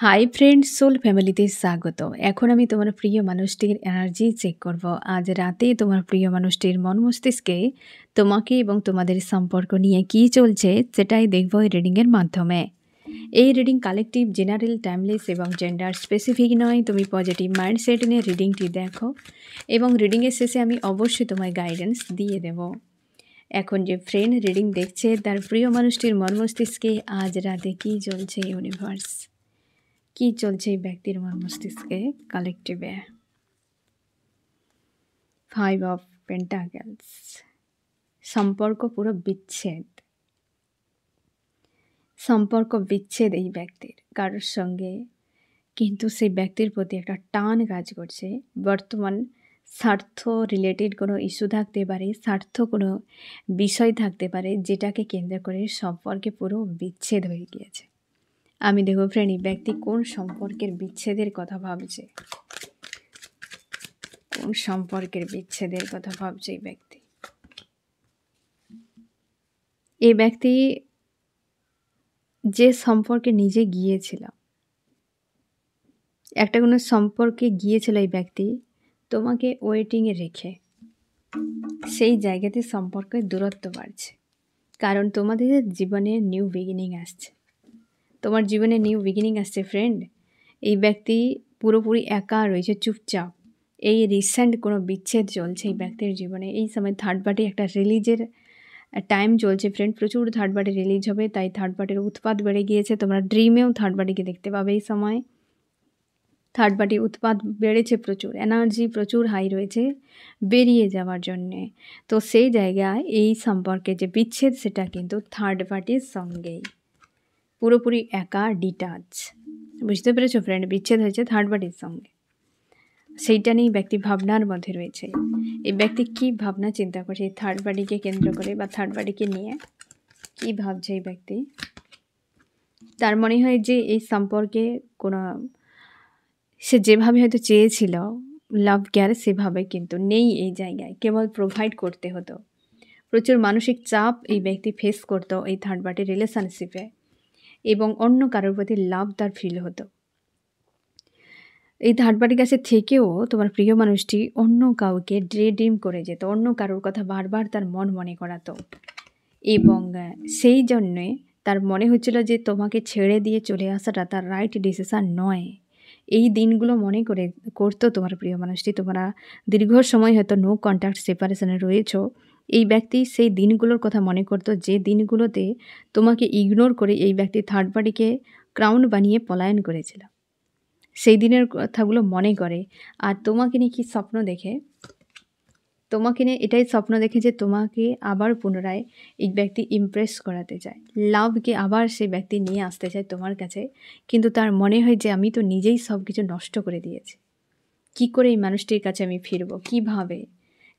Hi friends, soul ফ্যামিলিতে স্বাগত। এখন আমি তোমার প্রিয় মানুষটির এনার্জি চেক করব। আজ রাতে তোমার প্রিয় মানুষটির মন মস্তিষ্কে তোমাকে এবং তোমাদের সম্পর্ক নিয়ে কী চলছে সেটাই দেখব এই রিডিংয়ের মাধ্যমে। এই রিডিং কালেকটিভ, জেনারেল, টাইমলেস এবং জেন্ডার স্পেসিফিক নয়। তুমি পজিটিভ মাইন্ডসেট নিয়ে রিডিংটি দেখো এবং রিডিংয়ের শেষে আমি অবশ্যই তোমায় গাইডেন্স দিয়ে দেব। এখন যে ফ্রেন্ড রিডিং দেখছে তার প্রিয় মানুষটির মন মস্তিষ্কে আজ রাতে কী চলছে ইউনিভার্স, কী চলছে এই ব্যক্তির মন মস্তিষ্কে কালেকটিভে। 5 অফ পেন্টাকেলস, সম্পর্ক পুরো বিচ্ছেদ, সম্পর্ক বিচ্ছেদ এই ব্যক্তির কারোর সঙ্গে, কিন্তু সেই ব্যক্তির প্রতি একটা টান কাজ করছে। বর্তমান স্বার্থ রিলেটেড কোনো ইস্যু থাকতে পারে, স্বার্থ কোনো বিষয় থাকতে পারে যেটাকে কেন্দ্র করে সম্পর্কে পুরো বিচ্ছেদ হয়ে গিয়েছে। আমি দেখব ফ্রেন্ড এই ব্যক্তি কোন সম্পর্কের বিচ্ছেদের কথা ভাবছে, কোন সম্পর্কের বিচ্ছেদের কথা ভাবছে এই ব্যক্তি। এই ব্যক্তি যে সম্পর্কে নিজে গিয়েছিল, একটা কোনো সম্পর্কে গিয়েছিল এই ব্যক্তি তোমাকে ওয়েটিংয়ে রেখে, সেই জায়গাতে সম্পর্কের দূরত্ব বাড়ছে। কারণ তোমাদের জীবনে নিউ বিগিনিং আসছে, তোমার জীবনে নিউ বিগিনিং আসছে ফ্রেন্ড। এই ব্যক্তি পুরোপুরি একা রয়েছে, চুপচাপ। এই রিসেন্ট কোনো বিচ্ছেদ চলছে এই ব্যক্তির জীবনে। এই সময় থার্ড পার্টি একটা রিলিজের টাইম চলছে ফ্রেন্ড, প্রচুর থার্ড পার্টি রিলিজ হবে, তাই থার্ড পার্টির উৎপাত বেড়ে গিয়েছে। তোমরা ড্রিমেও থার্ড পার্টিকে দেখতে পাবে এই সময়। থার্ড পার্টির উৎপাত বেড়েছে, প্রচুর এনার্জি, প্রচুর হাই রয়েছে বেরিয়ে যাওয়ার জন্যে। তো সেই জায়গায় এই সম্পর্কে যে বিচ্ছেদ সেটা কিন্তু থার্ড পার্টির সঙ্গেই, পুরোপুরি একা, ডিটাচ। বুঝতে পেরেছো ফ্রেন্ড, বিচ্ছেদ হয়েছে থার্ড পার্টির সঙ্গে। সেইটা নিয়েই ব্যক্তি ভাবনার মধ্যে রয়েছে। এই ব্যক্তি কী ভাবনা চিন্তা করছে এই থার্ড পার্টিকে কেন্দ্র করে বা থার্ড পার্টিকে নিয়ে কী ভাবছে এই ব্যক্তি। তার মনে হয় যে এই সম্পর্কে কোনো, সে যেভাবে হয়তো চেয়েছিল লাভ কেয়ার সেভাবে কিন্তু নেই এই জায়গায়, কেবল প্রোভাইড করতে হতো। প্রচুর মানসিক চাপ এই ব্যক্তি ফেস করতো এই থার্ড পার্টি রিলেশনশিপে, এবং অন্য কারোর প্রতি লাভ তার ফিল হতো। এই থার্ড পার্টির কাছে থেকেও তোমার প্রিয় মানুষটি অন্য কাউকে ড্রিম করে যেত, অন্য কারোর কথা বারবার তার মনে করাতো, এবং সেই জন্যে তার মনে হচ্ছিল যে তোমাকে ছেড়ে দিয়ে চলে আসাটা তার রাইট ডিসিশান নয়। এই দিনগুলো মনে করতো তোমার প্রিয় মানুষটি। তোমরা দীর্ঘ সময় হয়তো নো কন্ট্যাক্ট সেপারেশনে রয়েছো। এই ব্যক্তি সেই দিনগুলোর কথা মনে করতো যে দিনগুলোতে তোমাকে ইগনোর করে এই ব্যক্তি থার্ড পার্টিকে ক্রাউন বানিয়ে পলায়ন করেছিল। সেই দিনের কথাগুলো মনে করে, আর তোমাকে নিয়ে কী স্বপ্ন দেখে, তোমাকে নিয়ে এটাই স্বপ্ন দেখে যে তোমাকে আবার পুনরায় এই ব্যক্তি ইমপ্রেস করাতে চায়, লাভকে আবার সেই ব্যক্তি নিয়ে আসতে চায় তোমার কাছে। কিন্তু তার মনে হয় যে আমি তো নিজেই সব কিছু নষ্ট করে দিয়েছি, কি করে এই মানুষটির কাছে আমি ফিরবো, কিভাবে?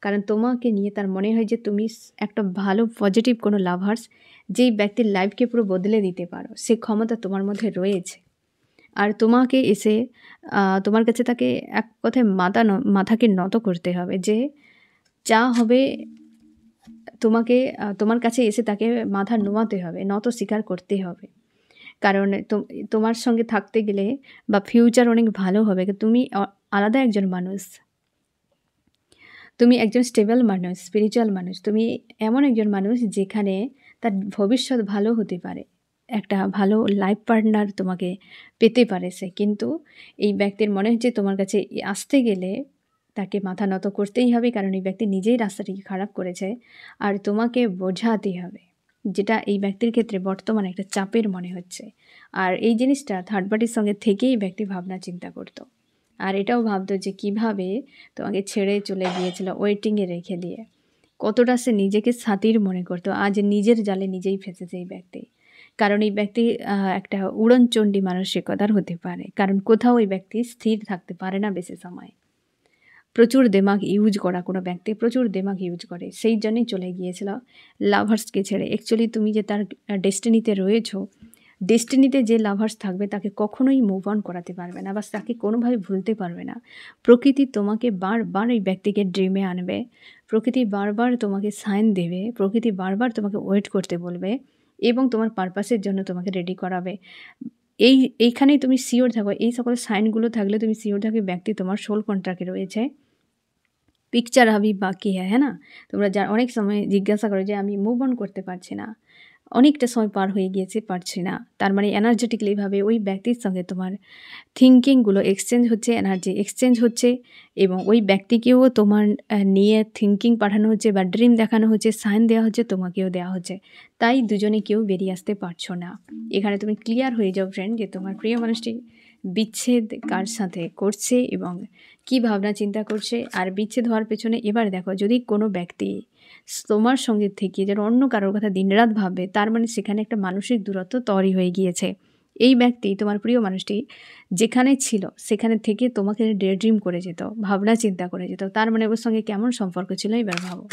কারণ তোমাকে নিয়ে তার মনে হয় যে তুমি একটা ভালো পজিটিভ কোনো লাভার্স, যেই ব্যক্তির লাইফকে পুরো বদলে দিতে পারো, সে ক্ষমতা তোমার মধ্যে রয়েছে। আর তোমাকে এসে তোমার কাছে তাকে এক কথায় মাথাকে নত করতে হবে, যে যা হবে তোমাকে তোমার কাছে এসে তাকে মাথা নোয়াতে হবে, নত স্বীকার করতে হবে। কারণ তোমার সঙ্গে থাকতে গেলে বা ফিউচার অনেক ভালো হবে। তুমি আলাদা একজন মানুষ, তুমি একজন স্টেবল মানুষ, স্পিরিচুয়াল মানুষ। তুমি এমন একজন মানুষ যেখানে তার ভবিষ্যৎ ভালো হতে পারে, একটা ভালো লাইফ পার্টনার তোমাকে পেতে পারে সে। কিন্তু এই ব্যক্তির মনে হচ্ছে তোমার কাছে আসতে গেলে তাকে মাথা নত করতেই হবে, কারণ এই ব্যক্তি নিজেই রাস্তাটিকে খারাপ করেছে, আর তোমাকে বোঝাতে হবে, যেটা এই ব্যক্তির ক্ষেত্রে বর্তমানে একটা চাপের মনে হচ্ছে। আর এই জিনিসটা থার্ড পার্টির সঙ্গে থেকেই ব্যক্তি ভাবনা চিন্তা করতো, আর এটাও ভাবতো যে কিভাবে তোমাকে ছেড়ে চলে গিয়েছিল ওয়েটিংয়ে রেখে দিয়ে, কতটা সে নিজেকে সাতির মনে করতো। আজ নিজের জালে নিজেই ফেঁসেছে এই ব্যক্তি। কারণ এই ব্যক্তি একটা উড়নচণ্ডী মানসিকতার হতে পারে, কারণ কোথাও এই ব্যক্তি স্থির থাকতে পারে না বেশি সময়। প্রচুর দেমাগ ইউজ করা কোনো ব্যক্তি প্রচুর দেমাগ ইউজ করে, সেই জন্যই চলে গিয়েছিল লাভার্সকে ছেড়ে। অ্যাকচুয়ালি তুমি যে তার ডেস্টিনিতে রয়েছো, ডেস্টিনিতে যে লাভার্স থাকবে তাকে কখনোই মুভ অন করাতে পারবে না, বা তাকে কোনোভাবে ভুলতে পারবে না। প্রকৃতি তোমাকে বারবার এই ব্যক্তিকে ড্রিমে আনবে, প্রকৃতি বারবার তোমাকে সাইন দেবে, প্রকৃতি বারবার তোমাকে ওয়েট করতে বলবে, এবং তোমার পারপাসের জন্য তোমাকে রেডি করাবে। এইখানেই তুমি শিওর থাকো, এই সকল সাইনগুলো থাকলে তুমি শিওর থাকো ব্যক্তি তোমার সোল কন্ট্রাক্টে রয়েছে। পিকচার আভি বাকি হ্যাঁ না? তোমরা অনেক সময় জিজ্ঞাসা করো যে আমি মুভ অন করতে পারছি না, অনেকটা সময় পার হয়ে গিয়েছে, পারছি না। তার মানে এনার্জেটিক্যালিভাবে ওই ব্যক্তির সঙ্গে তোমার থিঙ্কিংগুলো এক্সচেঞ্জ হচ্ছে, এনার্জি এক্সচেঞ্জ হচ্ছে, এবং ওই ব্যক্তিকেও তোমার নিয়ে থিঙ্কিং পাঠানো হচ্ছে বা ড্রিম দেখানো হচ্ছে, সাইন দেওয়া হচ্ছে, তোমাকেও দেওয়া হচ্ছে। তাই দুজনে কেউ বেরিয়ে আসতে পারছো না। এখানে তুমি ক্লিয়ার হয়ে যাও ফ্রেন্ড যে তোমার প্রিয় মানুষটি বিচ্ছেদ কার সাথে করছে এবং কী ভাবনা চিন্তা করছে। আর বিচ্ছেদ হওয়ার পেছনে এবার দেখো, যদি কোনো ব্যক্তি তোমার সঙ্গে থেকে যেন অন্য কারোর কথা দিনরাত ভাববে, তার মানে সেখানে একটা মানসিক দূরত্ব তৈরি হয়ে গিয়েছে। এই ব্যক্তি, তোমার প্রিয় মানুষটি যেখানে ছিল সেখানে থেকে তোমাকে ডে ড্রিম করে যেত, ভাবনা চিন্তা করে যেত। তার মানে ওর সঙ্গে কেমন সম্পর্ক ছিল এবার ভাবো।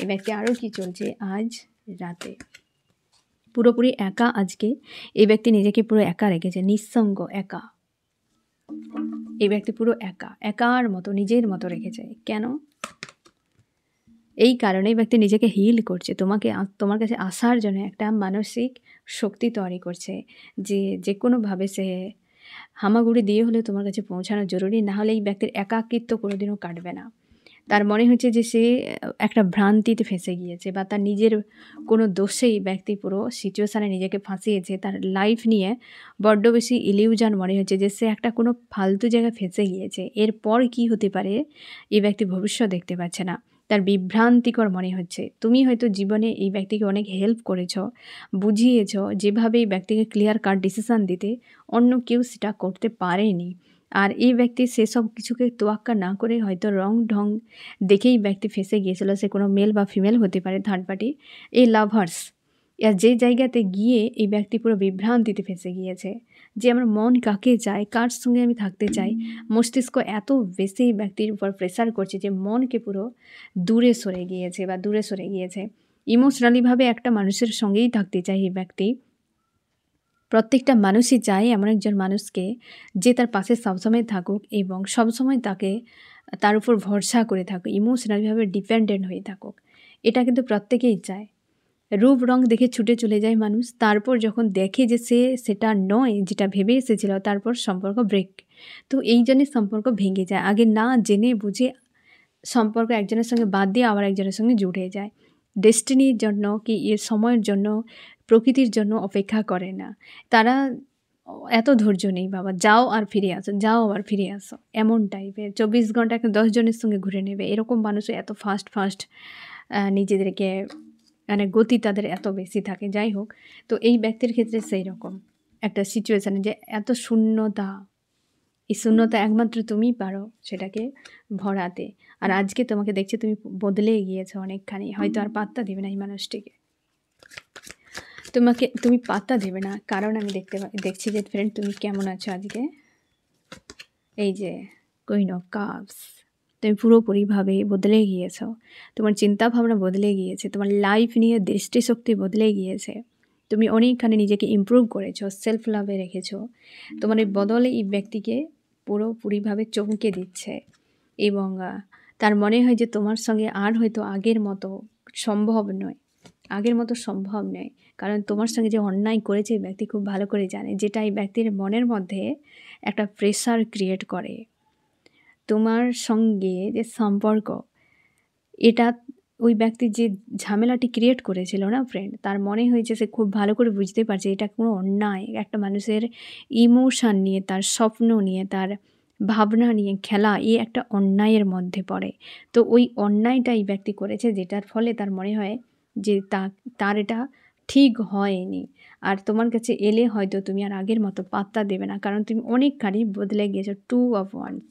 এই ব্যক্তি আরও কি চলছে আজ রাতে? পুরোপুরি একা আজকে এই ব্যক্তি নিজেকে পুরো একা রেখেছে, নিঃসঙ্গ, একা। এই ব্যক্তি পুরো একা, একার মতো, নিজের মতো রেখেছে। কেন? এই কারণে এই ব্যক্তি নিজেকে হিল করছে, তোমার কাছে আসার জন্য একটা মানসিক শক্তি তৈরি করছে, যে কোনোভাবে সে হামাগুড়ি দিয়ে হলেও তোমার কাছে পৌঁছানো জরুরি, না হলে এই ব্যক্তির একাকিত্ব কোনোদিনও কাটবে না। তার মনে হচ্ছে যে সে একটা ভ্রান্তিতে ফেঁসে গিয়েছে, বা তার নিজের কোনো দোষেই ব্যক্তি পুরো সিচুয়েশানে নিজেকে ফাঁসিয়েছে। তার লাইফ নিয়ে বড্ড বেশি ইলিউশন মনে হচ্ছে যে সে একটা কোনো ফালতু জায়গায় ফেঁসে গিয়েছে। এরপর কি হতে পারে এই ব্যক্তি ভবিষ্যৎ দেখতে পাচ্ছে না, তার বিভ্রান্তিকর মনে হচ্ছে। তুমি হয়তো জীবনে এই ব্যক্তিকে অনেক হেল্প করেছ, বুঝিয়েছ, যেভাবে এই ব্যক্তিকে ক্লিয়ার কাট ডিসিশান দিতে অন্য কেউ সেটা করতে পারেনি। আর এই ব্যক্তি সেসব কিছুকে তোয়াক্কা না করে হয়তো রং ঢং দেখেই ব্যক্তি ফেঁসে গিয়েছিল। সে কোনো মেল বা ফিমেল হতে পারে, থার্ড পার্টি। এই লাভার্স যে জায়গাতে গিয়ে এই ব্যক্তি পুরো বিভ্রান্তিতে ফেঁসে গিয়েছে যে আমার মন কাকে চায়, কার সঙ্গে আমি থাকতে চাই। মস্তিষ্ক এত বেশি ব্যক্তির উপর প্রেসার করছে যে মনকে পুরো দূরে সরে গিয়েছে। ইমোশনালিভাবে একটা মানুষের সঙ্গেই থাকতে চায় এই ব্যক্তি। প্রত্যেকটা মানুষই চায় এমন একজন মানুষকে যে তার পাশে সবসময় থাকুক এবং সবসময় তার উপর ভরসা করে থাকুক, ইমোশনালিভাবে ডিপেন্ডেন্ট হয়ে থাকুক। এটা কিন্তু প্রত্যেকেই চায়। রূপ রং দেখে ছুটে চলে যায় মানুষ, তারপর যখন দেখে যে সেটা নয় যেটা ভেবে এসেছিল, তারপর সম্পর্ক ব্রেক। তো এই জন্যে সম্পর্ক ভেঙে যায়, আগে না জেনে বুঝে সম্পর্ক একজনের সঙ্গে বাদ দিয়ে আবার একজনের সঙ্গে জুড়ে যায়। ডেস্টিনির জন্য কি এর সময়ের জন্য, প্রকৃতির জন্য অপেক্ষা করে না তারা। এত ধৈর্য নেই বাবা, যাও আর ফিরে আসো, যাও আবার ফিরে আসো, এমন টাইপের 24 ঘন্টাকে 10 জনের সঙ্গে ঘুরে নেবে, এরকম মানুষও এত ফাস্ট নিজেদেরকে, মানে গতি তাদের এত বেশি থাকে। যাই হোক, তো এই ব্যক্তির ক্ষেত্রে সেই রকম একটা সিচুয়েশানে যে এত শূন্যতা, এই শূন্যতা একমাত্র তুমিই পারো সেটাকে ভরাতে। আর আজকে তোমাকে দেখছে তুমি বদলে গিয়েছো অনেকখানি, হয়তো আর পাত্তা দেবে না এই মানুষটিকে, তুমি পাত্তা দেবে না। কারণ আমি দেখছি যে ফ্রেন্ড তুমি কেমন আছো আজকে। এই যে কুইন অফ কাপস, তুমি পুরোপুরিভাবে বদলে গিয়েছো, তোমার চিন্তাভাবনা বদলে গিয়েছে, তোমার লাইফ নিয়ে দৃষ্টিশক্তি বদলে গিয়েছে, তুমি অনেকখানি নিজেকে ইমপ্রুভ করেছো, সেলফ লাভে রেখেছো। তোমার এই বদলে এই ব্যক্তিকে পুরোপুরিভাবে চমকে দিচ্ছে এবং তার মনে হয় যে তোমার সঙ্গে আর হয়তো আগের মতো সম্ভব নয়। কারণ তোমার সঙ্গে যে অন্যায় করেছে এই ব্যক্তি খুব ভালো করে জানে, যেটা এই ব্যক্তির মনের মধ্যে একটা প্রেশার ক্রিয়েট করে। তোমার সঙ্গে যে সম্পর্ক, এটা ওই ব্যক্তি যে ঝামেলাটি ক্রিয়েট করেছিল না ফ্রেন্ড, তার মনে হয়েছে সে খুব ভালো করে বুঝতে পারছে এটা কোনো অন্যায়। একটা মানুষের ইমোশান নিয়ে, তার স্বপ্ন নিয়ে, তার ভাবনা নিয়ে খেলা, একটা অন্যায়ের মধ্যে পড়ে। তো ওই অন্যায়টা এই ব্যক্তি করেছে, যেটার ফলে তার মনে হয় যে তার এটা ঠিক হয়নি। আর তোমার কাছে এলে হয়তো তুমি আর আগের মতো পাত্তা দেবে না, কারণ তুমি অনেকখানি বদলে গিয়েছো। 2 of Wands,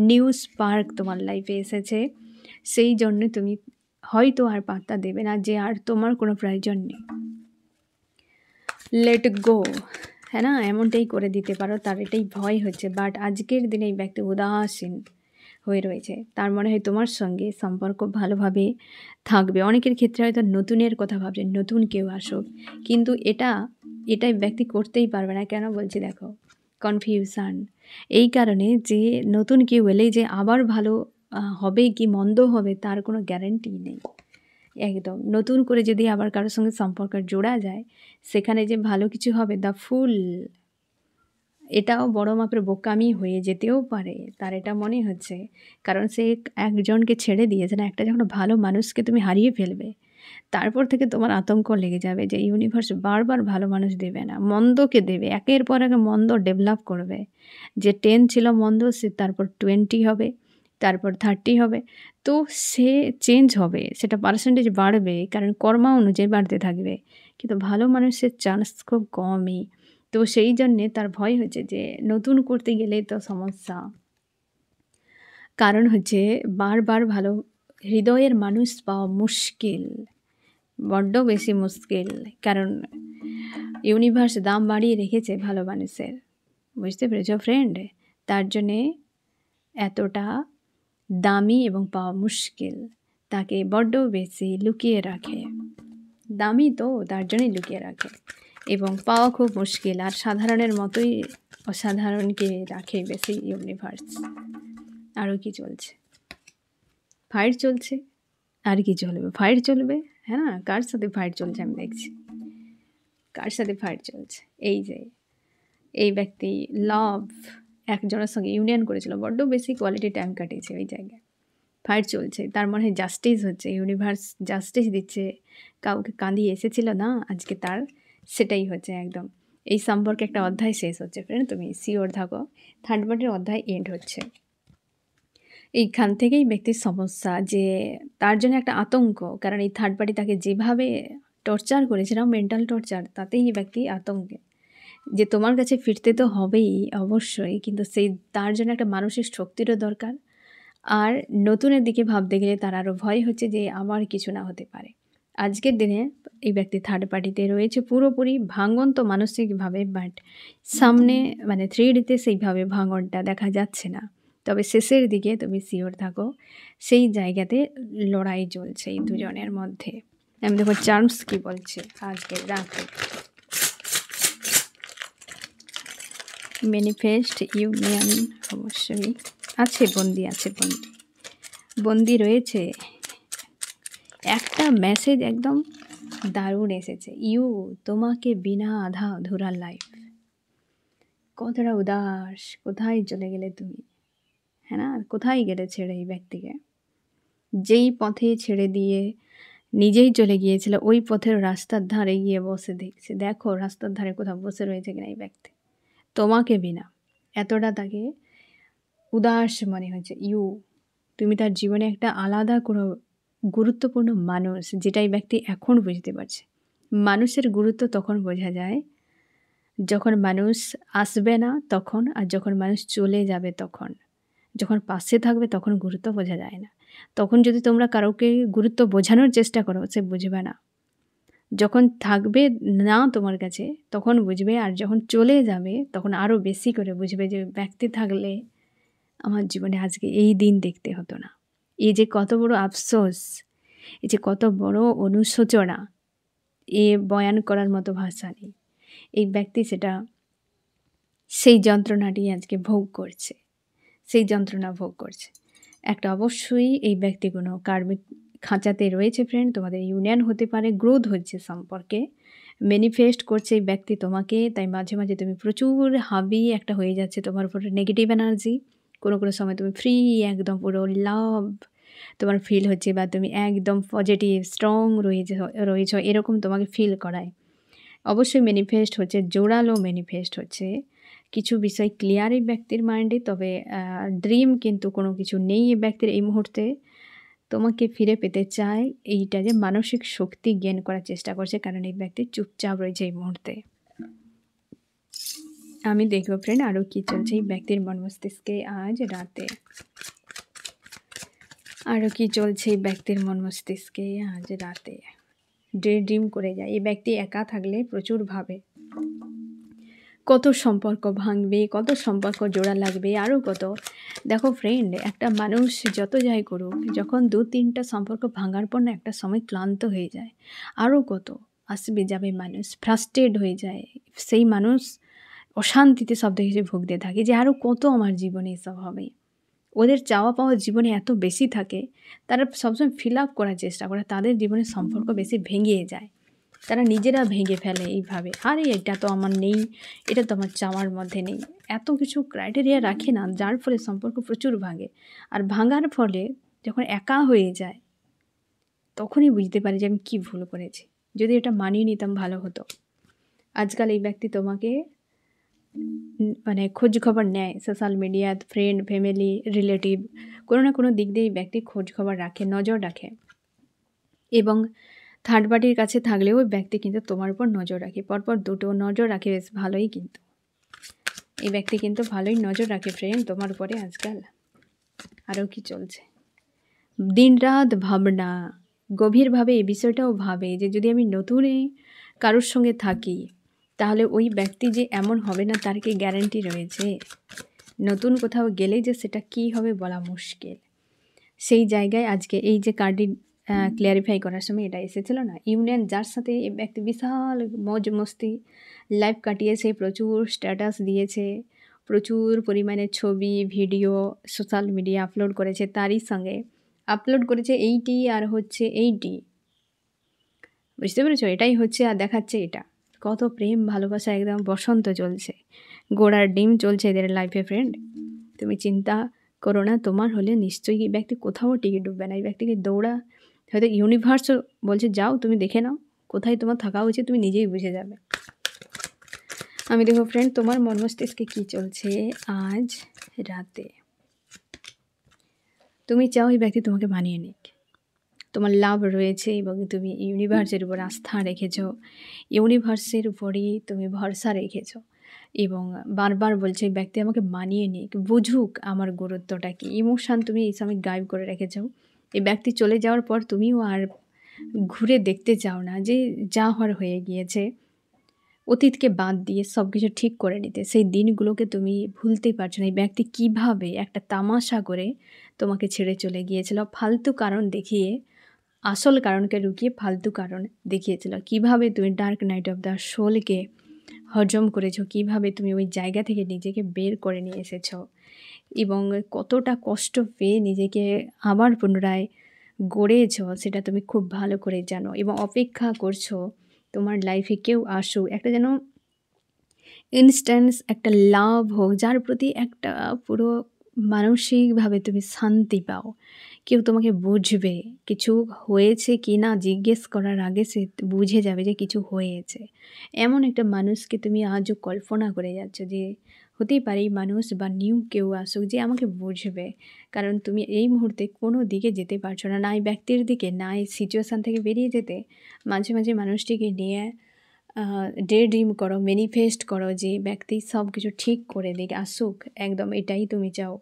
নিউ স্পার্ক তোমার লাইফে এসেছে, সেই জন্য তুমি হয়তো আর পাত্তা দেবে না, যে আর তোমার কোনো প্রয়োজন নেই। লেট গো, হ্যাঁ না, এমনটাই করে দিতে পারো, তার এটাই ভয় হচ্ছে। বাট আজকের দিনে এই ব্যক্তি উদাসীন হয়ে রয়েছে, তার মনে হয় তোমার সঙ্গে সম্পর্ক ভালোভাবে থাকবে। অনেকের ক্ষেত্রে হয়তো নতুনের কথা ভাবছে, নতুন কেউ আসুক, কিন্তু এটাই ব্যক্তি করতেই পারবে না। কেন বলছি দেখো, কনফিউশন। এই কারণে যে নতুন কেউ এলেই যে আবার ভালো হবে কি মন্দ হবে তার কোনো গ্যারান্টি নেই। একদম নতুন করে যদি আবার কারোর সঙ্গে সম্পর্ক জোড়া যায়, সেখানে যে ভালো কিছু হবে, দ্য ফুল এটাও বড় মাপের বোকামি হয়ে যেতেও পারে। তার এটা মনে হচ্ছে। কারণ সে একজনকে ছেড়ে দিয়েছে না, একটা যখন ভালো মানুষকে তুমি হারিয়ে ফেলবে, তারপর থেকে তোমার আতঙ্ক লেগে যাবে যে ইউনিভার্স বারবার ভালো মানুষ দেবে না, মন্দকে দেবে। একের পর এক মন্দ ডেভেলপ করবে। যে 10 ছিল মন্দ, সে তারপর 20 হবে, তারপর 30 হবে। তো সে চেঞ্জ হবে, সেটা পার্সেন্টেজ বাড়বে, কারণ কর্মা অনুযায়ী বাড়তে থাকবে। কিন্তু ভালো মানুষের চান্স খুব কমই। তো সেই জন্যে তার ভয় হচ্ছে যে নতুন করতে গেলেই তো সমস্যা। কারণ হচ্ছে বারবার ভালো হৃদয়ের মানুষ পাওয়া মুশকিল, বড্ড বেশি মুশকিল। কারণ ইউনিভার্স দাম বাড়িয়ে রেখেছে ভালো মানুষের, বুঝতে পেরেছ ফ্রেন্ড? তার জন্যে এতটা দামি এবং পাওয়া মুশকিল, তাকে বড্ড বেশি লুকিয়ে রাখে। দামি তো তার জন্যই লুকিয়ে রাখে, এবং পাওয়া খুব মুশকিল। আর সাধারণের মতোই অসাধারণকে রাখে বেশি ইউনিভার্স। আরও কি চলছে? ফাইট চলছে। আর কি চলবে? ফাইট চলবে। হ্যাঁ না, কার সাথে ফাইট চলছে আমি দেখছি। কার সাথে ফাইট চলছে? এই যে এই ব্যক্তি লাভ একজনের সঙ্গে ইউনিয়ন করেছিল, বড্ড বেশি কোয়ালিটি টাইম কাটিয়েছে ওই জায়গায়। ফাইট চলছে, তার মনে হয় জাস্টিস হচ্ছে, ইউনিভার্স জাস্টিস দিচ্ছে। কাউকে কাঁদিয়ে এসেছিল না, আজকে তার সেটাই হচ্ছে একদম। এই সম্পর্কে একটা অধ্যায় শেষ হচ্ছে ফ্রেন্ড, তুমি সিওর থাকো। থার্ড পার্টির অধ্যায় এন্ড হচ্ছে। এইখান থেকেই ব্যক্তির সমস্যা, যে তার জন্য একটা আতঙ্ক। কারণ এই থার্ড পার্টি তাকে যেভাবে টর্চার করেছিল, মেন্টাল টর্চার, তাতেই এই ব্যক্তি আতঙ্কে। যে তোমার কাছে ফিরতে তো হবেই অবশ্যই, কিন্তু সেই তার জন্য একটা মানসিক শক্তিরও দরকার। আর নতুনের দিকে ভাবতে গেলে তার আরও ভয় হচ্ছে যে আমার কিছু না হতে পারে। আজকের দিনে এই ব্যক্তি থার্ড পার্টিতে রয়েছে পুরোপুরি ভাঙন তো মানসিকভাবে, বাট সামনে মানে 3Dতে সেইভাবে ভাঙনটা দেখা যাচ্ছে না। তবে শেষের দিকে তুমি সিওর থাকো, সেই জায়গাতে লড়াই চলছে এই দুজনের মধ্যে। আমি দেখো চার্মস কি বলছে আজকের রাতে। ম্যানিফেস্ট ইউনিয়ন অবশ্যই আছে, বন্দি আছে, বন্দি রয়েছে। একটা মেসেজ একদম দারুণ এসেছে, তোমাকে বিনা আধা অধুরা লাইফ। কতটা উদাস, কোথায় চলে গেলে তুমি? হ্যাঁ না, কোথায় গেলে ছেড়ে এই ব্যক্তিকে? যেই পথে ছেড়ে দিয়ে নিজেই চলে গিয়েছিল, ওই পথের রাস্তার ধারে গিয়ে বসে দেখছে, দেখো রাস্তার ধারে কোথাও বসে রয়েছে কিনা এই ব্যক্তি, তোমাকে বিনা। এতটা তাকে উদাস মনে হয়েছে। তুমি তার জীবনে একটা আলাদা কোনো গুরুত্বপূর্ণ মানুষ, যেটা এই ব্যক্তি এখন বুঝতে পারছে। মানুষের গুরুত্ব তখন বোঝা যায় যখন মানুষ আসবে না তখন, আর যখন মানুষ চলে যাবে তখন। যখন পাশে থাকবে তখন গুরুত্ব বোঝা যায় না। তখন যদি তোমরা কারোকে গুরুত্ব বোঝানোর চেষ্টা করো, সে বুঝবে না। যখন থাকবে না তোমার কাছে তখন বুঝবে, আর যখন চলে যাবে তখন আরও বেশি করে বুঝবে যে ব্যক্তি থাকলে আমার জীবনে আজকে এই দিন দেখতে হতো না। এই যে কত বড় আফসোস, এই যে কত বড় অনুশোচনা, এ বয়ান করার মতো ভাষা নেই। এই ব্যক্তি সেটা, সেই যন্ত্রণাটি আজকে ভোগ করছে, সেই যন্ত্রণা ভোগ করছে। একটা অবশ্যই এই ব্যক্তি কোনো কার্মিক খাঁচাতে রয়েছে ফ্রেন্ড। তোমাদের ইউনিয়ন হতে পারে, গ্রোথ হচ্ছে সম্পর্কে, ম্যানিফেস্ট করছে এই ব্যক্তি তোমাকে। তাই মাঝে মাঝে তুমি প্রচুর হাবি একটা হয়ে যাচ্ছে তোমার উপরে নেগেটিভ এনার্জি। কোনো কোনো সময় তুমি ফ্রি একদম পুরো লাভ তোমার ফিল হচ্ছে, বা তুমি একদম পজিটিভ স্ট্রং রয়েছ এরকম তোমাকে ফিল করায়। অবশ্যই ম্যানিফেস্ট হচ্ছে, জোরালো ম্যানিফেস্ট হচ্ছে। কিছু বিষয় ক্লিয়ার এই ব্যক্তির মাইন্ডে, তবে ড্রিম কিন্তু কোনো কিছু নেই এই ব্যক্তির এই মুহূর্তে। তোমাকে ফিরে পেতে চায়, এইটা যে মানসিক শক্তি গেইন করার চেষ্টা করছে, কারণ এই ব্যক্তি চুপচাপ রয়েছে এই মুহূর্তে। আমি দেখব ফ্রেন্ড আরও কী চলছে এই ব্যক্তির মন মস্তিষ্কে আজ রাতে। আরও কি চলছে এই ব্যক্তির মন মস্তিষ্কে আজ রাতে। ড্রিম করে যায় এই ব্যক্তি। একা থাকলে প্রচুর ভাবে কত সম্পর্ক ভাঙবে, কত সম্পর্ক জোড়া লাগবে, আরও কত। দেখো ফ্রেন্ড, একটা মানুষ যত যাই করুক, যখন 2-3টা সম্পর্ক ভাঙার পর না একটা সময় ক্লান্ত হয়ে যায়। আরও কত আসবে যাবে, মানুষ ফ্রাস্ট্রেট হয়ে যায়। সেই মানুষ অশান্তিতে শব্দ হিসেবে ভুগতে থাকে যে আরও কত আমার জীবনে এসব হবে। ওদের চাওয়া পাওয়া জীবনে এত বেশি থাকে, তারা সবসময় ফিল আপ করার চেষ্টা করে, তাদের জীবনের সম্পর্ক বেশি ভেঙে যায়। তারা নিজেরা ভেঙে ফেলে এইভাবে, আরে এটা তো আমার নেই, এটা তো আমার চাওয়ার মধ্যে নেই, এত কিছু ক্রাইটেরিয়া রাখে না, যার ফলে সম্পর্ক প্রচুর ভাঙে। আর ভাঙার ফলে যখন একা হয়ে যায় তখনই বুঝতে পারি যে আমি কী ভুল করেছি, যদি এটা মানিয়ে নিতাম ভালো হতো। আজকাল এই ব্যক্তি তোমাকে মানে খোঁজ খবর নেয়, social media, friend, family, relative, কোনো না কোনো দিক দিয়ে এই ব্যক্তি খোঁজ খবর রাখে, নজর রাখে। এবং থার্ড পার্টির কাছে থাকলেও ওই ব্যক্তি কিন্তু তোমার উপর নজর রাখে, পরপর দুটো নজর রাখে, বেশ ভালোই। কিন্তু এই ব্যক্তি কিন্তু ভালোই নজর রাখে ফ্রেন্ড তোমার উপরে আজকাল। আরও কি চলছে, দিনরাত ভাবনা, গভীরভাবে এই বিষয়টাও ভাবে যে যদি আমি নতুন কারোর সঙ্গে থাকি তাহলে ওই ব্যক্তি যে এমন হবে না তার কি গ্যারান্টি রয়েছে? নতুন কোথাও গেলে যে সেটা কি হবে বলা মুশকিল। সেই জায়গায় আজকে এই যে কার্ডটি ক্লিয়ারিফাই করার সময় এটা এসেছিল না, ইউনিয়ন, যার সাথে এই ব্যক্তি বিশাল মজ মস্তি লাইফ কাটিয়েছে, প্রচুর স্ট্যাটাস দিয়েছে, প্রচুর পরিমাণে ছবি ভিডিও সোশ্যাল মিডিয়া আপলোড করেছে, তারই সঙ্গে আপলোড করেছে এইটি আর হচ্ছে এইটি, বুঝতে পেরেছো? এটাই হচ্ছে আর দেখাচ্ছে এটা। কত প্রেম ভালোবাসা, একদম বসন্ত চলছে, গোড়ার ডিম চলছে এদের লাইফে ফ্রেন্ড। তুমি চিন্তা করো না, তোমার হলে নিশ্চয়ই এই ব্যক্তি কোথাও টিকে ডুববে না। এই ব্যক্তিকে দৌড়া, হয়তো ইউনিভার্সও বলছে যাও তুমি দেখে নাও কোথায় তোমার থাকা উচিত, তুমি নিজেই বুঝে যাবে। আমি দেখো ফ্রেন্ড তোমার মন মস্তিষ্কে কী চলছে আজ রাতে। তুমি চাও এই ব্যক্তি তোমাকে মানিয়ে নিক, তোমার লাভ রয়েছে এবং তুমি ইউনিভার্সের উপর আস্থা রেখেছ, ইউনিভার্সের উপরই তুমি ভরসা রেখেছ এবং বারবার বলছে এই ব্যক্তি আমাকে মানিয়ে নিক, বুঝুক আমার গুরুত্বটা কী। ইমোশান তুমি এই সময় গায়েব করে রেখেছ। এই ব্যক্তি চলে যাওয়ার পর তুমিও আর ঘুরে দেখতে চাও না যে যা হওয়ার হয়ে গিয়েছে, অতীতকে বাদ দিয়ে সব কিছু ঠিক করে নিতে। সেই দিনগুলোকে তুমি ভুলতেই পারছো না। এই ব্যক্তি কীভাবে একটা তামাশা করে তোমাকে ছেড়ে চলে গিয়েছিল, ফালতু কারণ দেখিয়ে, আসল কারণকে লুকিয়ে ফালতু কারণ দেখিয়েছিল। কিভাবে তুমি ডার্ক নাইট অফ দ্য সোলকে হজম করেছো, কিভাবে তুমি ওই জায়গা থেকে নিজেকে বের করে নিয়ে এসেছো এবং কতটা কষ্ট পেয়ে নিজেকে আবার পুনরায় গড়েছো সেটা তুমি খুব ভালো করে জানো এবং অপেক্ষা করছো তোমার লাইফে কেউ আসুক, একটা যেন ইনস্ট্যান্স একটা লাভ হোক, যার প্রতি একটা পুরো মানসিকভাবে তুমি শান্তি পাও। কেউ তোমাকে বুঝবে, কিছু হয়েছে কি না জিজ্ঞেস করার আগে সে বুঝে যাবে যে কিছু হয়েছে। এমন একটা মানুষকে তুমি আজও কল্পনা করে যাচ্ছ যে হতেই পারে এই মানুষ বা নিউ কেউ আসুক যে আমাকে বুঝবে। কারণ তুমি এই মুহূর্তে কোনো দিকে যেতে পারছো না, না এই ব্যক্তির দিকে, না এই সিচুয়েশান থেকে বেরিয়ে যেতে। মাঝে মাঝে মানুষটিকে নিয়ে ডে ড্রিম করো, ম্যানিফেস্ট করো যে ব্যক্তি সব কিছু ঠিক করে দিক, আসুক, একদম এটাই তুমি চাও।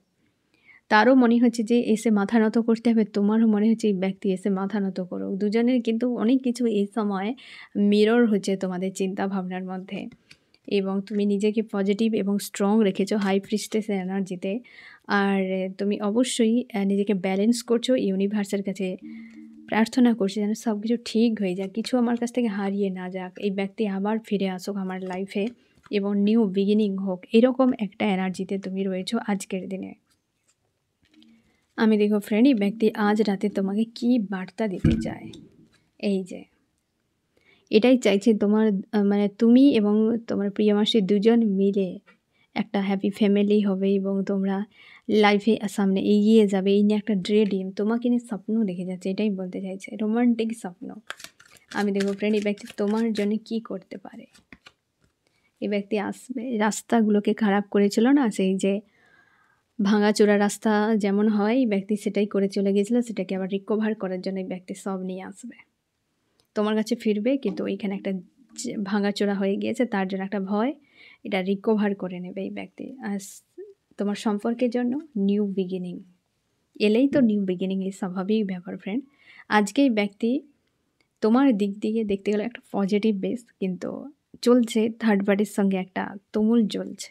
তারও মনে হচ্ছে যে এসে মাথা নত করতে হবে, তোমারও মনে হচ্ছে এই ব্যক্তি এসে মাথা নত করুক। দুজনের কিন্তু অনেক কিছু এই সময় মিরর হচ্ছে তোমাদের চিন্তা ভাবনার মধ্যে এবং তুমি নিজেকে পজিটিভ এবং স্ট্রং রেখেছো হাই প্রিস্টেস এনার্জিতে। আর তুমি অবশ্যই নিজেকে ব্যালেন্স করছো, ইউনিভার্সের কাছে প্রার্থনা করছি যেন সব কিছু ঠিক হয়ে যাক, কিছু আমার কাছ থেকে হারিয়ে না যাক, এই ব্যক্তি আবার ফিরে আসুক আমার লাইফে এবং নিউ বিগিনিং হোক। এরকম একটা এনার্জিতে তুমি রয়েছো আজকের দিনে। আমি দেখো ফ্রেন্ড এই ব্যক্তি আজ রাতে তোমাকে কি বার্তা দিতে চায়, এই যে এটাই চাইছে তোমার মানে তুমি এবং তোমার প্রিয় মানুষটি দুজন মিলে একটা হ্যাপি ফ্যামিলি হবে এবং তোমরা লাইফে সামনে এগিয়ে যাবে। এই নিয়ে একটা ড্রিম তোমাকে নিয়ে স্বপ্ন দেখে যাচ্ছে, এটাই বলতে চাইছে, রোমান্টিক স্বপ্ন। আমি দেখো ফ্রেন্ড এই ব্যক্তি তোমার জন্য কি করতে পারে। এই ব্যক্তি আসবে, রাস্তাগুলোকে খারাপ করেছিল না, সেই যে ভাঙাচোরা রাস্তা যেমন হয় এই ব্যক্তি সেটাই করে চলে গিয়েছিল, সেটাকে আবার রিকভার করার জন্য এই ব্যক্তি সব নিয়ে আসবে, তোমার কাছে ফিরবে। কিন্তু ওইখানে একটা ভাঙাচোরা হয়ে গিয়েছে, তার জন্য একটা ভয়, এটা রিকভার করে নেবে এই ব্যক্তি। আর তোমার সম্পর্কের জন্য নিউ বিগিনিং এলেই তো নিউ বিগিনিং এই স্বাভাবিক ব্যাপার ফ্রেন্ড। আজকে এই ব্যক্তি তোমার দিক দিয়ে দেখতে গেলে একটা পজিটিভ বেস, কিন্তু চলছে থার্ড পার্টির সঙ্গে একটা তুমুল চলছে।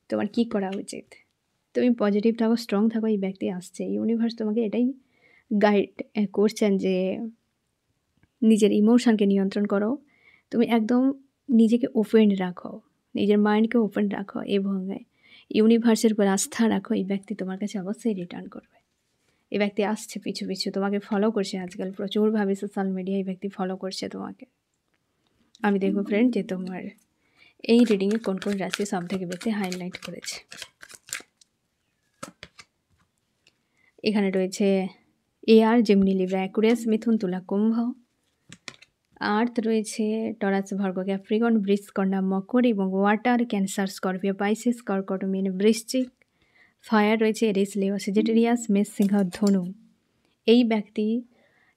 তোমার কি করা উচিত? তুমি পজিটিভ থাকো, স্ট্রং থাকো, এই ব্যক্তি আসছে। ইউনিভার্স তোমাকে এটাই গাইড করছেন যে নিজের ইমোশনকে নিয়ন্ত্রণ করো, তুমি একদম নিজেকে ওপেন রাখো, নিজের মাইন্ডকে ওপেন রাখো এবং ইউনিভার্সের উপর আস্থা রাখো। এই ব্যক্তি তোমার কাছে অবশ্যই রিটার্ন করবে। এই ব্যক্তি আসছে পিছু পিছু, তোমাকে ফলো করছে আজকাল প্রচুরভাবে সোশ্যাল মিডিয়ায়, এই ব্যক্তি ফলো করছে তোমাকে। আমি দেখব ফ্রেন্ড যে তোমার এই রিডিংয়ে কোন কোন রাশি সবথেকে বেশি হাইলাইট করেছে। এখানে রয়েছে এয়ার, জেমিনি, লিব্রা, অ্যাকুয়ারিয়াস, মিথুন, তুলা, কুম্ভ। আর্থ রয়েছে টরাস, ভার্গ, ক্যাপ্রিকন, বৃষ, কন্যা, মকর এবং ওয়াটার ক্যান্সার, স্করপিও, পাইসিস, কর্কট, মীন, বৃশ্চিক। ফায়ার রয়েছে এরিস, লিও, সেজিটেরিয়াস, মেষ, সিংহ, ধনু। এই ব্যক্তি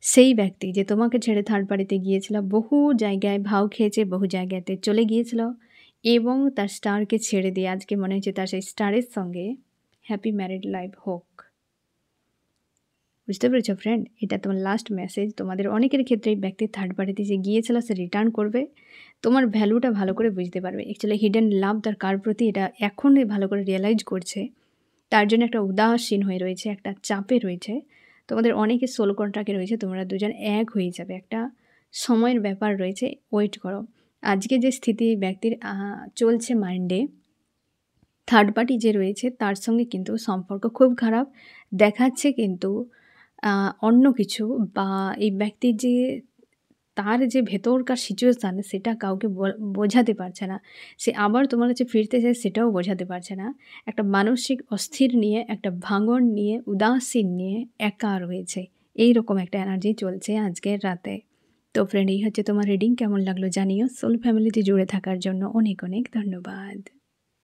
সেই ব্যক্তি যে তোমাকে ছেড়ে থার্ড পার্টিতে গিয়েছিল, বহু জায়গায় ভাও খেয়েছে, বহু জায়গাতে চলে গিয়েছিল এবং তার স্টারকে ছেড়ে দিয়ে আজকে মনে হচ্ছে তার সেই স্টারের সঙ্গে হ্যাপি ম্যারিড লাইফ হোক। বুঝতে পেরেছ ফ্রেন্ড? এটা তোমার লাস্ট মেসেজ। তোমাদের অনেকের ক্ষেত্রে এই ব্যক্তি থার্ড পার্টিতে যে গিয়েছিল সে রিটার্ন করবে, তোমার ভ্যালুটা ভালো করে বুঝতে পারবে। অ্যাকচুয়ালি হিডেন লাভ তার কার প্রতি এটা এখনই ভালো করে রিয়েলাইজ করছে, তার জন্য একটা উদাসীন হয়ে রয়েছে, একটা চাপে রয়েছে। তোমাদের অনেকে সোল কন্ট্রাক্টে রয়েছে, তোমরা দুজন এক হয়ে যাবে, একটা সময়ের ব্যাপার রয়েছে, ওয়েট করো। আজকে যে স্থিতি ব্যক্তির চলছে মাইন্ডে, থার্ড পার্টি যে রয়েছে তার সঙ্গে কিন্তু সম্পর্ক খুব খারাপ দেখাচ্ছে, কিন্তু অন্য কিছু বা এই ব্যক্তির যে তার যে ভেতরকার সিচুয়েশান সেটা কাউকে বোঝাতে পারছে না। সে আবার তোমার কাছে ফিরতে চায় সেটাও বোঝাতে পারছে না। একটা মানসিক অস্থির নিয়ে, একটা ভাঙন নিয়ে, উদাসীন নিয়ে একা রয়েছে। এইরকম একটা এনার্জি চলছে আজকের রাতে। তো ফ্রেন্ড, এই হচ্ছে তোমার রিডিং। কেমন লাগলো জানিও। সোল ফ্যামিলিতে জুড়ে থাকার জন্য অনেক অনেক ধন্যবাদ।